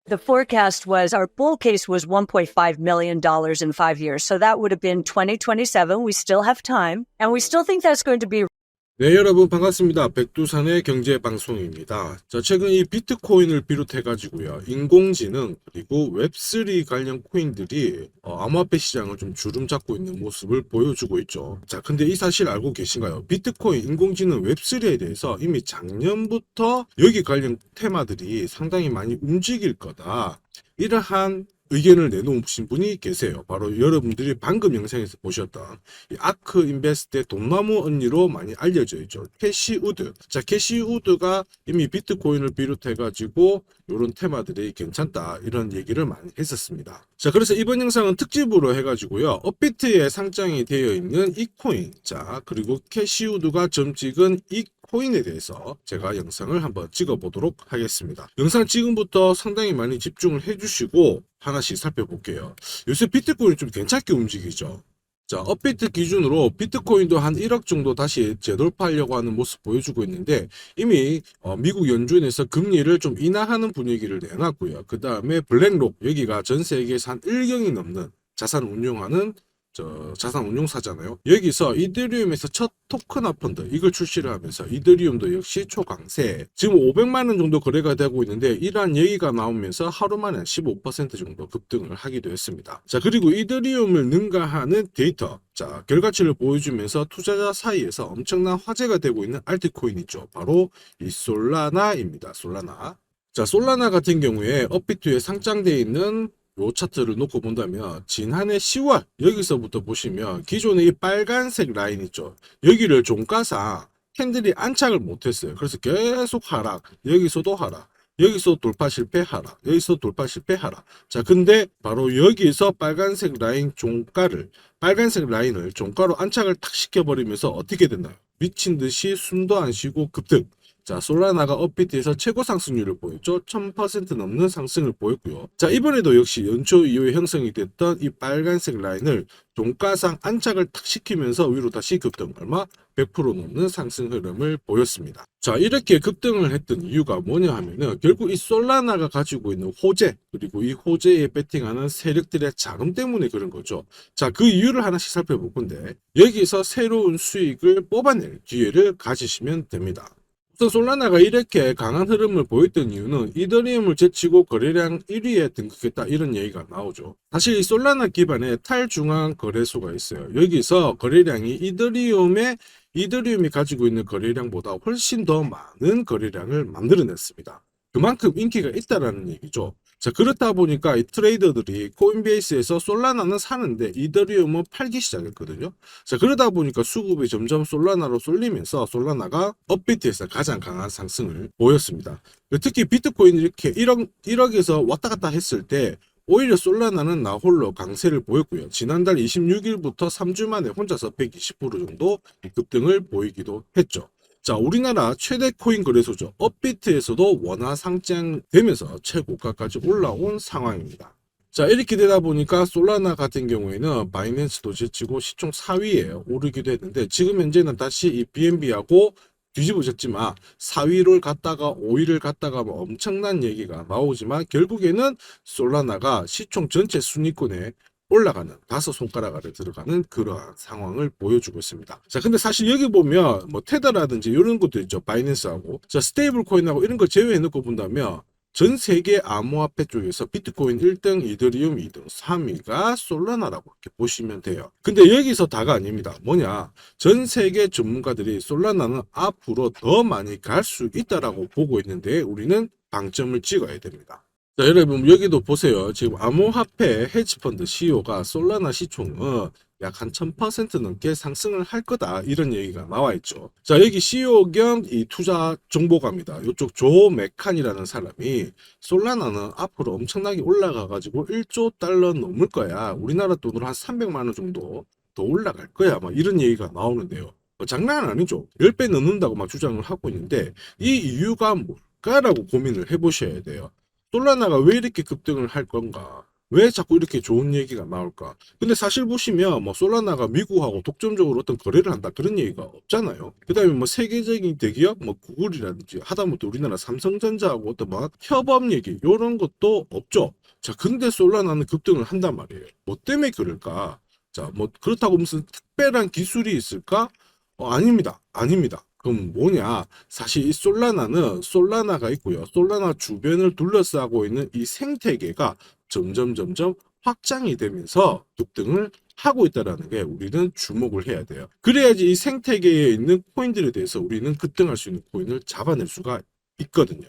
The forecast was our bull case was $1.5 million in 5 years. So that would have been 2027. We still have time. And we still think that's going to be. 네, 여러분 반갑습니다. 백두산의 경제방송입니다. 자, 최근 이 비트코인을 비롯해가지고요, 인공지능 그리고 웹3 관련 코인들이 암호화폐 시장을 좀 주름 잡고 있는 모습을 보여주고 있죠. 자, 근데 이 사실 알고 계신가요? 비트코인, 인공지능, 웹3에 대해서 이미 작년부터 여기 관련 테마들이 상당히 많이 움직일 거다, 이러한 의견을 내놓으신 분이 계세요. 바로 여러분들이 방금 영상에서 보셨던 이 아크 인베스트의 돈나무 언니로 많이 알려져 있죠. 캐시 우드. 자, 캐시 우드가 이미 비트코인을 비롯해가지고 이런 테마들이 괜찮다, 이런 얘기를 많이 했었습니다. 자, 그래서 이번 영상은 특집으로 해가지고요, 업비트에 상장이 되어 있는 이 코인, 자, 그리고 캐시 우드가 점 찍은 이 코인에 대해서 제가 영상을 한번 찍어 보도록 하겠습니다. 영상 지금부터 상당히 많이 집중을 해주시고 하나씩 살펴볼게요. 요새 비트코인이 좀 괜찮게 움직이죠. 자, 업비트 기준으로 비트코인도 한 1억 정도 다시 재돌파하려고 하는 모습 보여주고 있는데, 이미 미국 연준에서 금리를 좀 인하하는 분위기를 내놨고요. 그 다음에 블랙록, 여기가 전 세계에서 한 1경이 넘는 자산을 운용하는 자산 운용사잖아요. 여기서 이더리움에서 첫 토큰화 펀드 이걸 출시를 하면서 이더리움도 역시 초강세, 지금 500만원 정도 거래가 되고 있는데, 이러한 얘기가 나오면서 하루 만에 15% 정도 급등을 하기도 했습니다. 자, 그리고 이더리움을 능가하는 데이터, 자, 결과치를 보여주면서 투자자 사이에서 엄청난 화제가 되고 있는 알트코인 있죠. 바로 이 솔라나입니다. 솔라나. 자, 솔라나 같은 경우에 업비트에 상장되어 있는 요 차트를 놓고 본다면 지난해 10월 여기서부터 보시면 기존의 이 빨간색 라인 있죠. 여기를 종가상 캔들이 안착을 못했어요. 그래서 계속 하락, 여기서도 하락, 여기서 돌파 실패 하락, 여기서 돌파 실패 하락. 자, 근데 바로 여기서 빨간색 라인을 종가로 안착을 탁 시켜버리면서 어떻게 됐나요? 미친 듯이 숨도 안 쉬고 급등. 자, 솔라나가 업비트에서 최고 상승률을 보였죠. 1000% 넘는 상승을 보였고요. 자, 이번에도 역시 연초 이후에 형성이 됐던 이 빨간색 라인을 종가상 안착을 탁 시키면서 위로 다시 급등, 얼마? 100% 넘는 상승 흐름을 보였습니다. 자, 이렇게 급등을 했던 이유가 뭐냐 하면은 결국 이 솔라나가 가지고 있는 호재, 그리고 이 호재에 배팅하는 세력들의 자금 때문에 그런 거죠. 자, 그 이유를 하나씩 살펴볼 건데, 여기서 새로운 수익을 뽑아낼 기회를 가지시면 됩니다. 우선 솔라나가 이렇게 강한 흐름을 보였던 이유는 이더리움을 제치고 거래량 1위에 등극했다, 이런 얘기가 나오죠. 사실 이 솔라나 기반의 탈중앙 거래소가 있어요. 여기서 거래량이 이더리움이 가지고 있는 거래량보다 훨씬 더 많은 거래량을 만들어냈습니다. 그만큼 인기가 있다라는 얘기죠. 자, 그렇다 보니까 이 트레이더들이 코인베이스에서 솔라나는 사는데 이더리움은 팔기 시작했거든요. 자, 그러다 보니까 수급이 점점 솔라나로 쏠리면서 솔라나가 업비트에서 가장 강한 상승을 보였습니다. 특히 비트코인이 이렇게 1억에서 왔다 갔다 했을 때 오히려 솔라나는 나홀로 강세를 보였고요. 지난달 26일부터 3주 만에 혼자서 120% 정도 급등을 보이기도 했죠. 자, 우리나라 최대 코인 거래소죠. 업비트에서도 원화 상장되면서 최고가까지 올라온 상황입니다. 자, 이렇게 되다 보니까 솔라나 같은 경우에는 바이낸스도 제치고 시총 4위에 오르기도 했는데, 지금 현재는 다시 이 BNB하고 뒤집어졌지만 4위를 갔다가 5위를 갔다가 뭐 엄청난 얘기가 나오지만 결국에는 솔라나가 시총 전체 순위권에 올라가는 5손가락 아래 들어가는 그러한 상황을 보여주고 있습니다. 자, 근데 사실 여기 보면 뭐 테더라든지 이런 것도 있죠. 바이낸스하고. 자, 스테이블 코인하고 이런 걸 제외해 놓고 본다면 전 세계 암호화폐 쪽에서 비트코인 1등, 이더리움 2등, 3위가 솔라나라고 이렇게 보시면 돼요. 근데 여기서 다가 아닙니다. 뭐냐? 전 세계 전문가들이 솔라나는 앞으로 더 많이 갈 수 있다라고 보고 있는데 우리는 방점을 찍어야 됩니다. 자, 여러분 여기도 보세요. 지금 암호화폐 헤지펀드 CEO가 솔라나 시총은 약 한 1000% 넘게 상승을 할 거다, 이런 얘기가 나와 있죠. 자, 여기 CEO 겸 이 투자 정보가입니다. 이쪽 조 메칸이라는 사람이 솔라나는 앞으로 엄청나게 올라가 가지고 1조 달러 넘을 거야, 우리나라 돈으로 한 300만 원 정도 더 올라갈 거야, 막 이런 얘기가 나오는데요. 장난 아니죠. 10배 넘는다고 막 주장을 하고 있는데, 이 이유가 뭘까라고 고민을 해보셔야 돼요. 솔라나가 왜 이렇게 급등을 할 건가? 왜 자꾸 이렇게 좋은 얘기가 나올까? 근데 사실 보시면 뭐 솔라나가 미국하고 독점적으로 어떤 거래를 한다 그런 얘기가 없잖아요. 그다음에 뭐 세계적인 대기업 뭐 구글이라든지 하다못해 우리나라 삼성전자하고 어떤 막 협업 얘기 이런 것도 없죠. 자, 근데 솔라나는 급등을 한단 말이에요. 뭐 때문에 그럴까? 자, 뭐 그렇다고 무슨 특별한 기술이 있을까? 아닙니다. 아닙니다. 그럼 뭐냐? 사실 이 솔라나는 솔라나가 있고요. 솔라나 주변을 둘러싸고 있는 이 생태계가 점점 확장이 되면서 급등을 하고 있다라는 게 우리는 주목을 해야 돼요. 그래야지 이 생태계에 있는 코인들에 대해서 우리는 급등할 수 있는 코인을 잡아낼 수가 있거든요.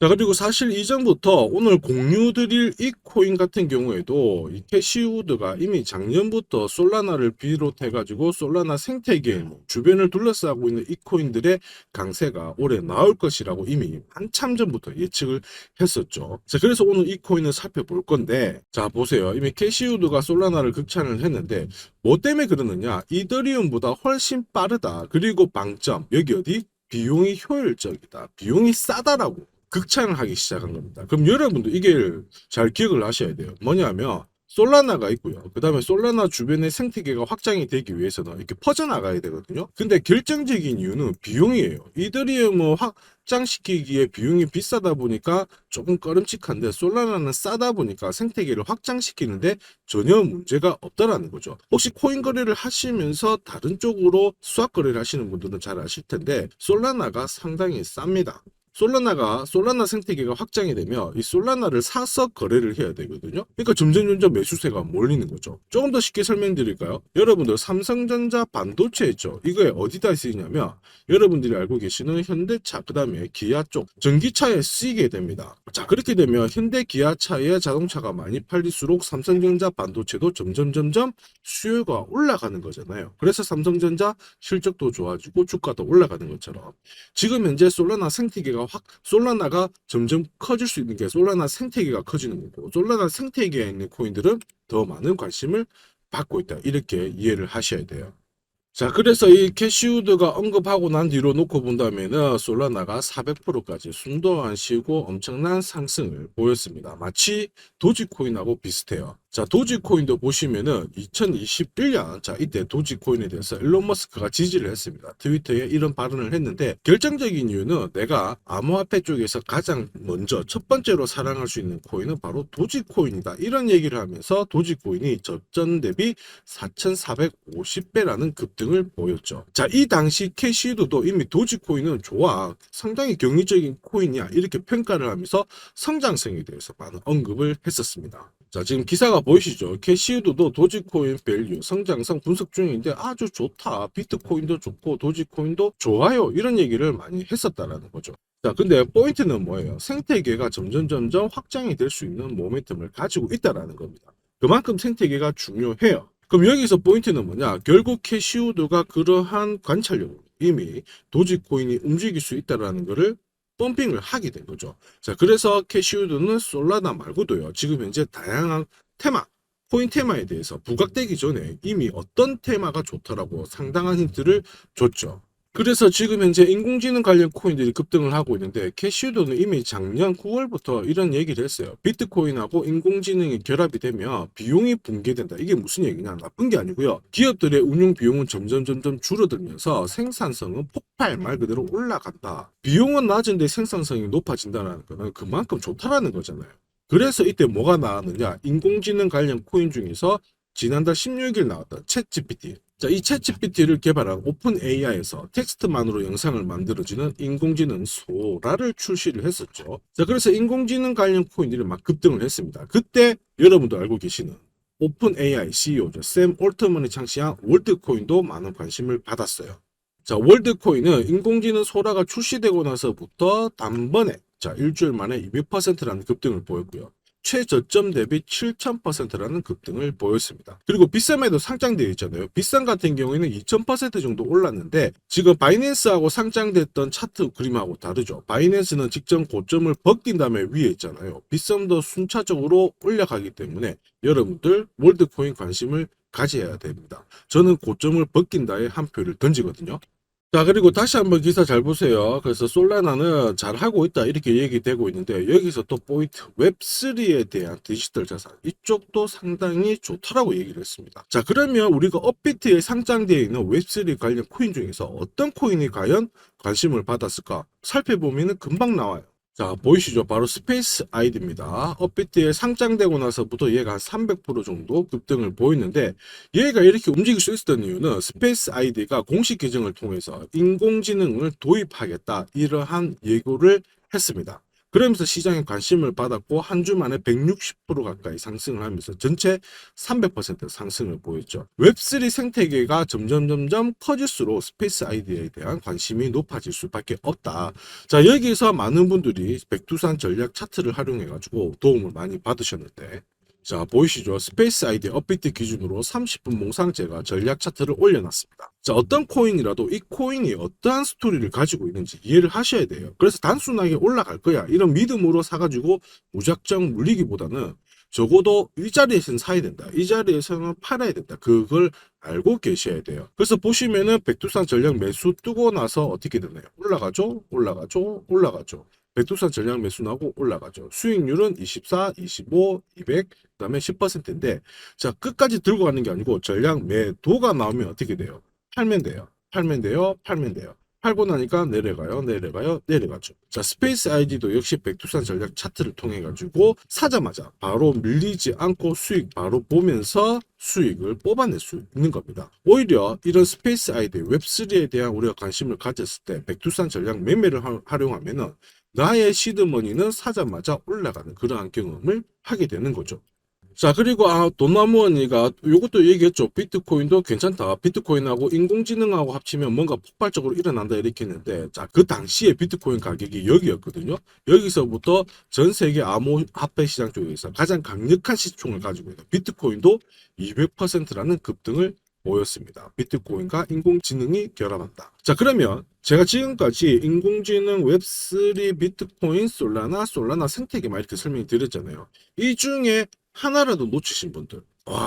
자, 그리고 사실 이전부터 오늘 공유 드릴 이 코인 같은 경우에도 이 캐시우드가 이미 작년부터 솔라나를 비롯해가지고 솔라나 생태계 주변을 둘러싸고 있는 이 코인들의 강세가 올해 나올 것이라고 이미 한참 전부터 예측을 했었죠. 자, 그래서 오늘 이 코인을 살펴볼 건데, 자, 보세요. 이미 캐시우드가 솔라나를 극찬을 했는데, 뭐 때문에 그러느냐? 이더리움보다 훨씬 빠르다. 그리고 방점, 여기 어디? 비용이 효율적이다. 비용이 싸다라고 극찬을 하기 시작한 겁니다. 그럼 여러분도 이게 잘 기억을 하셔야 돼요. 뭐냐면 솔라나가 있고요. 그 다음에 솔라나 주변의 생태계가 확장이 되기 위해서는 이렇게 퍼져나가야 되거든요. 근데 결정적인 이유는 비용이에요. 이더리움을 확장시키기에 비용이 비싸다 보니까 조금 꺼림칙한데 솔라나는 싸다 보니까 생태계를 확장시키는데 전혀 문제가 없다라는 거죠. 혹시 코인 거래를 하시면서 다른 쪽으로 수학 거래를 하시는 분들은 잘 아실 텐데 솔라나가 상당히 쌉니다. 솔라나 생태계가 확장이 되면 이 솔라나를 사서 거래를 해야 되거든요. 그러니까 점점 매수세가 몰리는 거죠. 조금 더 쉽게 설명드릴까요? 여러분들 삼성전자 반도체 있죠. 이거에 어디다 쓰이냐면 여러분들이 알고 계시는 현대차 그다음에 기아 쪽 전기차에 쓰이게 됩니다. 자, 그렇게 되면 현대 기아차의 자동차가 많이 팔릴수록 삼성전자 반도체도 점점 수요가 올라가는 거잖아요. 그래서 삼성전자 실적도 좋아지고 주가도 올라가는 것처럼 지금 현재 솔라나가 점점 커질 수 있는 게 솔라나 생태계가 커지는 거고 솔라나 생태계에 있는 코인들은 더 많은 관심을 받고 있다. 이렇게 이해를 하셔야 돼요. 자, 그래서 이 캐시우드가 언급하고 난 뒤로 놓고 본다면은 솔라나가 400%까지 숨도 안 쉬고 엄청난 상승을 보였습니다. 마치 도지코인하고 비슷해요. 자, 도지코인도 보시면은 2021년 자 이때 도지코인에 대해서 일론 머스크가 지지를 했습니다. 트위터에 이런 발언을 했는데 결정적인 이유는 내가 암호화폐 쪽에서 가장 먼저 첫 번째로 사랑할 수 있는 코인은 바로 도지코인이다. 이런 얘기를 하면서 도지코인이 저점 대비 4,450배라는 급등을 보였죠. 자, 이 당시 캐시우드도 이미 도지코인은 좋아. 상당히 경이적인 코인이야. 이렇게 평가를 하면서 성장성에 대해서 많은 언급을 했었습니다. 자, 지금 기사가 보이시죠? 캐시우드도 도지코인 밸류 성장성 분석 중인데 아주 좋다. 비트코인도 좋고 도지코인도 좋아요. 이런 얘기를 많이 했었다라는 거죠. 자, 근데 포인트는 뭐예요? 생태계가 점점 확장이 될 수 있는 모멘텀을 가지고 있다라는 겁니다. 그만큼 생태계가 중요해요. 그럼 여기서 포인트는 뭐냐? 결국 캐시우드가 그러한 관찰력으로 이미 도지코인이 움직일 수 있다라는 것을 펌핑을 하게 된 거죠. 자, 그래서 캐시우드는 솔라나 말고도요. 지금 현재 다양한 테마, 코인 테마에 대해서 부각되기 전에 이미 어떤 테마가 좋다라고 상당한 힌트를 줬죠. 그래서 지금 현재 인공지능 관련 코인들이 급등을 하고 있는데 캐시우드는 이미 작년 9월부터 이런 얘기를 했어요. 비트코인하고 인공지능이 결합이 되면 비용이 붕괴된다. 이게 무슨 얘기냐? 나쁜 게 아니고요. 기업들의 운용 비용은 점점 줄어들면서 생산성은 폭발 말 그대로 올라간다. 비용은 낮은데 생산성이 높아진다는 거는 그만큼 좋다라는 거잖아요. 그래서 이때 뭐가 나왔느냐? 인공지능 관련 코인 중에서 지난달 16일 나왔던 챗GPT. 자, 이 챗GPT를 개발한 오픈 AI에서 텍스트만으로 영상을 만들어지는 인공지능 소라를 출시를 했었죠. 자, 그래서 인공지능 관련 코인들이 막 급등을 했습니다. 그때 여러분도 알고 계시는 오픈 AI CEO죠. 샘 올트먼이 창시한 월드코인도 많은 관심을 받았어요. 자, 월드코인은 인공지능 소라가 출시되고 나서부터 단번에 자, 일주일 만에 200%라는 급등을 보였고요. 최저점 대비 7000%라는 급등을 보였습니다. 그리고 비썸에도 상장되어 있잖아요. 비썸 같은 경우에는 2000% 정도 올랐는데 지금 바이낸스하고 상장됐던 차트 그림하고 다르죠. 바이낸스는 직전 고점을 벗긴 다음에 위에 있잖아요. 비썸도 순차적으로 올라가기 때문에 여러분들 월드코인 관심을 가져야 됩니다. 저는 고점을 벗긴다에 한 표를 던지거든요. 자, 그리고 다시 한번 기사 잘 보세요. 그래서 솔라나는 잘하고 있다 이렇게 얘기되고 있는데 여기서 또 포인트 웹3에 대한 디지털 자산 이쪽도 상당히 좋다라고 얘기를 했습니다. 자, 그러면 우리가 업비트에 상장되어 있는 웹3 관련 코인 중에서 어떤 코인이 과연 관심을 받았을까 살펴보면 금방 나와요. 자, 보이시죠? 바로 스페이스 아이디입니다. 업비트에 상장되고 나서부터 얘가 한 300% 정도 급등을 보였는데 얘가 이렇게 움직일 수 있었던 이유는 스페이스 아이디가 공식 계정을 통해서 인공지능을 도입하겠다 이러한 예고를 했습니다. 그러면서 시장에 관심을 받았고 한 주 만에 160% 가까이 상승을 하면서 전체 300% 상승을 보였죠. 웹3 생태계가 점점 커질수록 스페이스 아이디에 대한 관심이 높아질 수밖에 없다. 자, 여기서 많은 분들이 백두산 전략 차트를 활용해 가지고 도움을 많이 받으셨는데 자, 보이시죠? 스페이스 아이디 업비트 기준으로 30분 몽상제가 전략 차트를 올려놨습니다. 자, 어떤 코인이라도 이 코인이 어떠한 스토리를 가지고 있는지 이해를 하셔야 돼요. 그래서 단순하게 올라갈 거야 이런 믿음으로 사가지고 무작정 물리기보다는 적어도 이 자리에서는 사야 된다. 이 자리에서는 팔아야 된다. 그걸 알고 계셔야 돼요. 그래서 보시면은 백두산 전략 매수 뜨고 나서 어떻게 되나요? 올라가죠? 올라가죠? 올라가죠? 백두산 전략 매수 나고 올라가죠. 수익률은 24, 25, 200, 그다음에 10%인데 자, 끝까지 들고 가는 게 아니고 전략 매도가 나오면 어떻게 돼요? 팔면 돼요. 팔면 돼요. 팔면 돼요. 팔고 나니까 내려가요. 내려가요. 내려가죠. 자, 스페이스 아이디도 역시 백두산 전략 차트를 통해 가지고 사자마자 바로 밀리지 않고 수익 바로 보면서 수익을 뽑아낼 수 있는 겁니다. 오히려 이런 스페이스 아이디 웹3에 대한 우리가 관심을 가졌을 때 백두산 전략 매매를 활용하면은 나의 시드머니는 사자마자 올라가는 그러한 경험을 하게 되는 거죠. 자, 그리고 돈나무 언니가 이것도 얘기했죠. 비트코인도 괜찮다. 비트코인하고 인공지능하고 합치면 뭔가 폭발적으로 일어난다 이렇게 했는데 자, 그 당시에 비트코인 가격이 여기였거든요. 여기서부터 전 세계 암호화폐 시장 쪽에서 가장 강력한 시총을 가지고 있는 비트코인도 200%라는 급등을 보였습니다. 비트코인과 인공지능이 결합한다. 자, 그러면 제가 지금까지 인공지능, 웹3, 비트코인, 솔라나 생태계만 이렇게 설명을 드렸잖아요. 이 중에 하나라도 놓치신 분들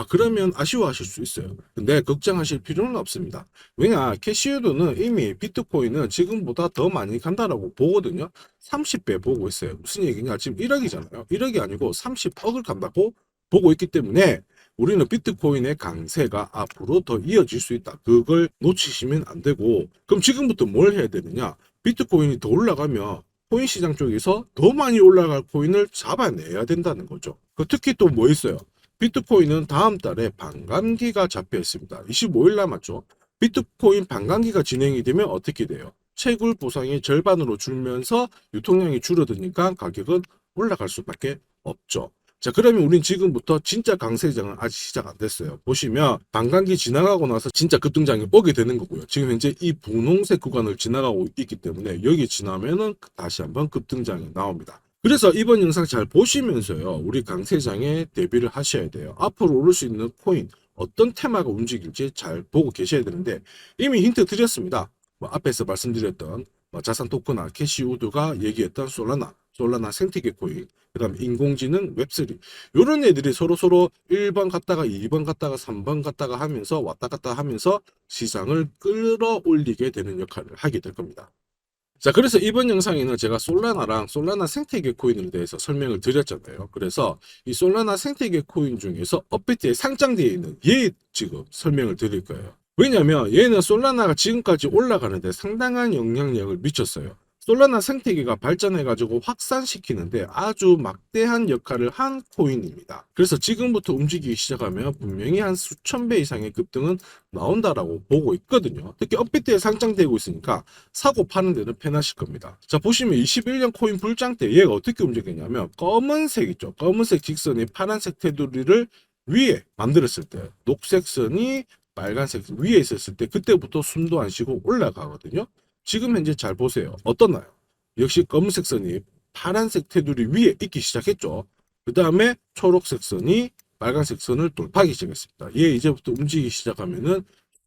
그러면 아쉬워하실 수 있어요. 근데 걱정하실 필요는 없습니다. 왜냐 캐시우드는 이미 비트코인은 지금보다 더 많이 간다라고 보거든요. 30배 보고 있어요. 무슨 얘기냐 지금 1억이잖아요. 1억이 아니고 30억을 간다고 보고 있기 때문에 우리는 비트코인의 강세가 앞으로 더 이어질 수 있다. 그걸 놓치시면 안 되고 그럼 지금부터 뭘 해야 되느냐 비트코인이 더 올라가면 코인 시장 쪽에서 더 많이 올라갈 코인을 잡아내야 된다는 거죠. 특히 또 뭐 있어요? 비트코인은 다음 달에 반감기가 잡혀 있습니다. 25일 남았죠. 비트코인 반감기가 진행이 되면 어떻게 돼요? 채굴 보상이 절반으로 줄면서 유통량이 줄어드니까 가격은 올라갈 수밖에 없죠. 자, 그러면 우린 지금부터 진짜 강세장은 아직 시작 안 됐어요. 보시면 반감기 지나가고 나서 진짜 급등장이 오게 되는 거고요. 지금 현재 이 분홍색 구간을 지나가고 있기 때문에 여기 지나면은 다시 한번 급등장이 나옵니다. 그래서 이번 영상 잘 보시면서요. 우리 강세장에 대비를 하셔야 돼요. 앞으로 오를 수 있는 코인 어떤 테마가 움직일지 잘 보고 계셔야 되는데 이미 힌트 드렸습니다. 앞에서 말씀드렸던 자산 토크나 캐시우드가 얘기했던 솔라나 생태계 코인, 그 다음 인공지능 웹3 이런 애들이 서로 1번 갔다가 2번 갔다가 3번 갔다가 하면서 왔다 갔다 하면서 시장을 끌어올리게 되는 역할을 하게 될 겁니다. 자, 그래서 이번 영상에는 제가 솔라나 생태계 코인에 대해서 설명을 드렸잖아요. 그래서 이 솔라나 생태계 코인 중에서 업비트에 상장되어 있는 얘 지금 설명을 드릴 거예요. 왜냐면 얘는 솔라나가 지금까지 올라가는데 상당한 영향력을 미쳤어요. 솔라나 생태계가 발전해가지고 확산시키는데 아주 막대한 역할을 한 코인입니다. 그래서 지금부터 움직이기 시작하면 분명히 한 수천 배 이상의 급등은 나온다라고 보고 있거든요. 특히 업비트에 상장되고 있으니까 사고 파는 데는 편하실 겁니다. 자, 보시면 21년 코인 불장 때 얘가 어떻게 움직였냐면 검은색 있죠. 검은색 직선이 파란색 테두리를 위에 만들었을 때 녹색 선이 빨간색 위에 있었을 때 그때부터 숨도 안 쉬고 올라가거든요. 지금 현재 잘 보세요. 어떠나요? 역시 검은색 선이 파란색 테두리 위에 있기 시작했죠. 그 다음에 초록색 선이 빨간색 선을 돌파하기 시작했습니다. 얘 이제부터 움직이기 시작하면은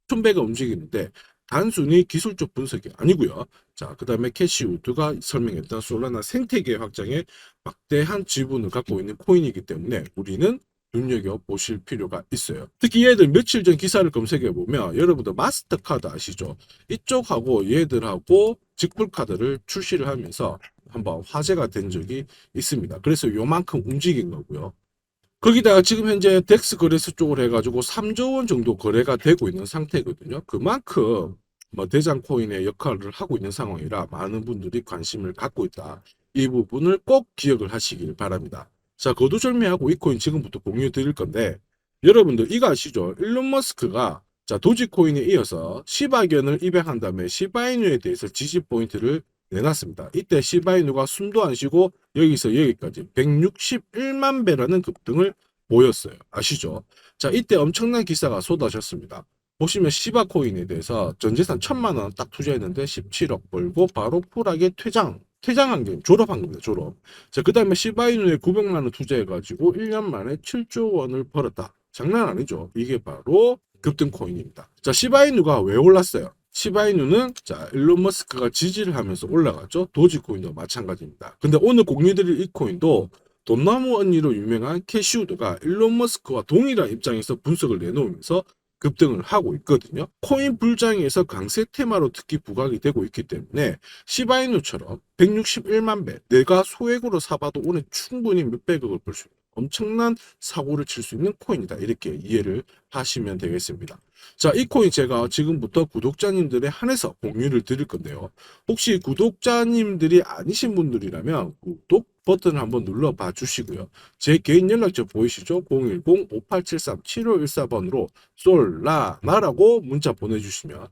천배가 움직이는데 단순히 기술적 분석이 아니고요. 자, 그 다음에 캐시우드가 설명했던 솔라나 생태계 확장에 막대한 지분을 갖고 있는 코인이기 때문에 우리는 눈여겨보실 필요가 있어요. 특히 얘들 며칠 전 기사를 검색해보면 여러분들 마스터카드 아시죠? 이쪽하고 얘들하고 직불카드를 출시를 하면서 한번 화제가 된 적이 있습니다. 그래서 요만큼 움직인 거고요. 거기다가 지금 현재 덱스 거래소 쪽으로 해가지고 3조 원 정도 거래가 되고 있는 상태거든요. 그만큼 대장 코인의 역할을 하고 있는 상황이라 많은 분들이 관심을 갖고 있다. 이 부분을 꼭 기억을 하시길 바랍니다. 자, 거두절미하고 이 코인 지금부터 공유 드릴 건데 여러분들 이거 아시죠? 일론 머스크가 자, 도지코인에 이어서 시바견을 입양한 다음에 시바이누에 대해서 지지 포인트를 내놨습니다. 이때 시바이누가 숨도 안 쉬고 여기서 여기까지 161만 배라는 급등을 보였어요. 아시죠? 자, 이때 엄청난 기사가 쏟아졌습니다. 보시면 시바코인에 대해서 전재산 1,000만 원 딱 투자했는데 17억 벌고 바로 쿨하게 퇴장한 게 졸업한 겁니다. 졸업. 자, 그 다음에 시바이누에 900만 원 투자해가지고 1년 만에 7조 원을 벌었다. 장난 아니죠. 이게 바로 급등 코인입니다. 자, 시바이누가 왜 올랐어요? 시바이누는 자, 일론 머스크가 지지를 하면서 올라갔죠. 도지코인도 마찬가지입니다. 근데 오늘 공유드릴 이 코인도 돈나무 언니로 유명한 캐시우드가 일론 머스크와 동일한 입장에서 분석을 내놓으면서 급등을 하고 있거든요. 코인 불장에서 강세 테마로 특히 부각이 되고 있기 때문에 시바이누처럼 161만 배 내가 소액으로 사봐도 오늘 충분히 몇백억을 벌 수 있는 엄청난 사고를 칠 수 있는 코인이다. 이렇게 이해를 하시면 되겠습니다. 자, 이 코인 제가 지금부터 구독자님들에 한해서 공유를 드릴 건데요. 혹시 구독자님들이 아니신 분들이라면 구독 버튼을 한번 눌러봐 주시고요. 제 개인 연락처 보이시죠? 010-5873-7514번으로 솔라나라고 문자 보내주시면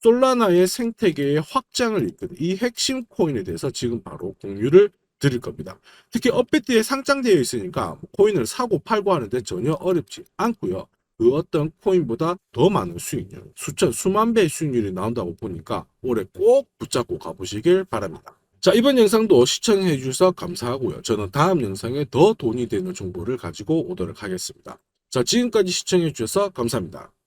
솔라나의 생태계의 확장을 이끄는 이 핵심 코인에 대해서 지금 바로 공유를 드릴 겁니다. 특히 업비트에 상장되어 있으니까 코인을 사고 팔고 하는데 전혀 어렵지 않고요. 그 어떤 코인보다 더 많은 수익률, 수만 배의 수익률이 나온다고 보니까 올해 꼭 붙잡고 가보시길 바랍니다. 자, 이번 영상도 시청해 주셔서 감사하고요. 저는 다음 영상에 더 돈이 되는 정보를 가지고 오도록 하겠습니다. 자, 지금까지 시청해 주셔서 감사합니다.